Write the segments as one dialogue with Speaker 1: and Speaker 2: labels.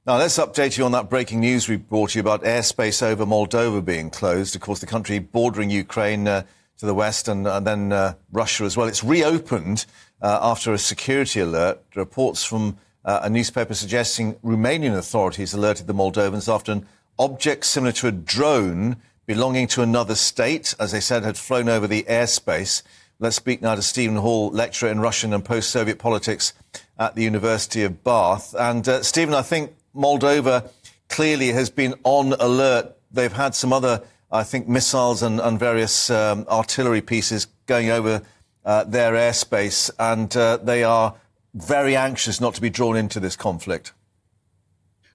Speaker 1: Now, let's update you on that breaking news we brought you about airspace over Moldova being closed. Of course, the country bordering Ukraine to the west and then Russia as well. It's reopened after a security alert. Reports from a newspaper suggesting Romanian authorities alerted the Moldovans after an object similar to a drone belonging to another state, as they said, had flown over the airspace. Let's speak now to Stephen Hall, lecturer in Russian and post-Soviet politics at the University of Bath. And Stephen, I think Moldova clearly has been on alert. They've had some other, I think, missiles and various artillery pieces going over their airspace, and they are very anxious not to be drawn into this conflict.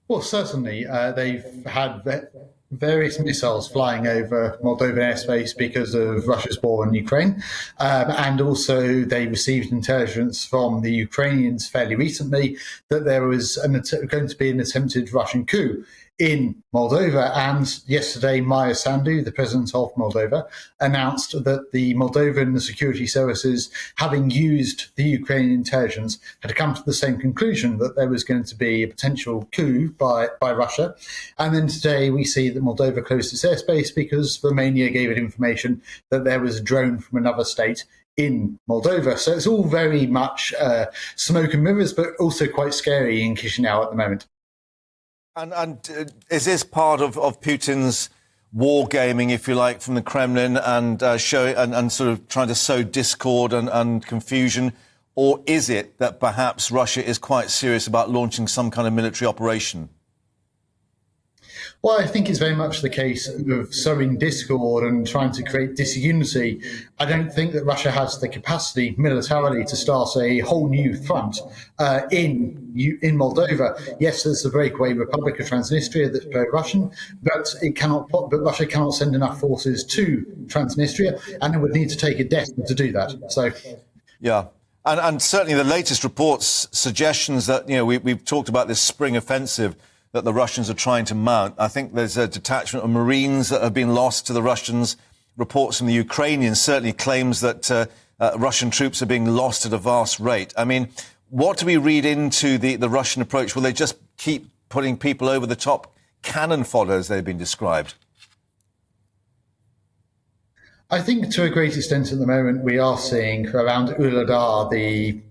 Speaker 2: Well, certainly. They've had various missiles flying over Moldovan airspace because of Russia's war on Ukraine. And also they received intelligence from the Ukrainians fairly recently that there was going to be an attempted Russian coup in Moldova. And yesterday, Maia Sandu, the president of Moldova, announced that the Moldovan security services, having used the Ukrainian intelligence, had come to the same conclusion that there was going to be a potential coup by Russia. And then today we see that Moldova closed its airspace because Romania gave it information that there was a drone from another state in Moldova. So it's all very much smoke and mirrors, but also quite scary in Chisinau at the moment.
Speaker 1: And is this part of Putin's wargaming, if you like, from the Kremlin and and sort of trying to sow discord and confusion? Or is it that perhaps Russia is quite serious about launching some kind of military operation?
Speaker 2: Well, I think it's very much the case of sowing discord and trying to create disunity. I don't think that Russia has the capacity militarily to start a whole new front in Moldova. Yes, there's the breakaway Republic of Transnistria that's pro-Russian, but Russia cannot send enough forces to Transnistria, and it would need to take a death to do that. So,
Speaker 1: yeah. And certainly the latest reports, suggestions that, we've talked about this spring offensive that the Russians are trying to mount. I think there's a detachment of Marines that have been lost to the Russians. Reports from the Ukrainians certainly claims that Russian troops are being lost at a vast rate. I mean, what do we read into the Russian approach? Will they just keep putting people over the top, cannon fodder as they've been described?
Speaker 2: I think to a great extent at the moment we are seeing around Uladar, the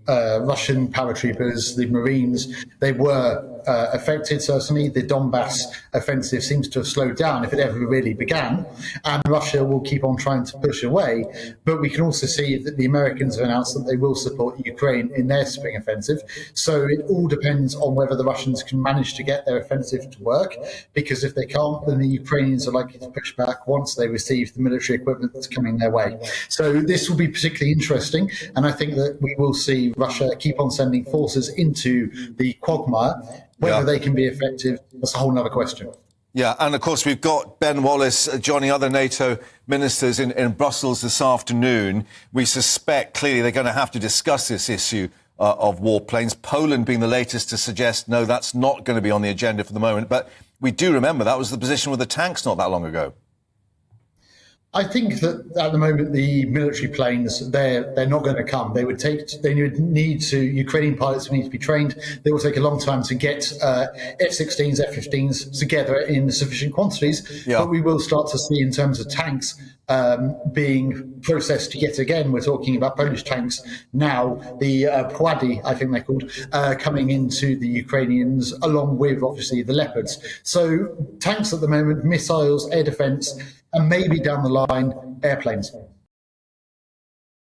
Speaker 2: Russian paratroopers, the Marines, they were affected, certainly. The Donbass offensive seems to have slowed down, if it ever really began, and Russia will keep on trying to push away. But we can also see that the Americans have announced that they will support Ukraine in their spring offensive. So it all depends on whether the Russians can manage to get their offensive to work, because if they can't, then the Ukrainians are likely to push back once they receive the military equipment that's coming their way. So this will be particularly interesting, and I think that we will see Russia keep on sending forces into the quagmire. Whether they can be effective, that's a whole other question.
Speaker 1: Yeah, and of course we've got Ben Wallace joining other NATO ministers in Brussels this afternoon. We suspect clearly they're going to have to discuss this issue of warplanes, Poland being the latest to suggest, no, that's not going to be on the agenda for the moment. But we do remember that was the position with the tanks not that long ago.
Speaker 2: I think that at the moment the military planes, they're not going to come. Ukrainian pilots would need to be trained. They will take a long time to get F-16s, F-15s together in sufficient quantities. Yeah. But we will start to see in terms of tanks being processed yet again. We're talking about Polish tanks now, the Płady, I think they're called, coming into the Ukrainians along with obviously the Leopards. So tanks at the moment, missiles, air defence, and maybe down the line, airplanes.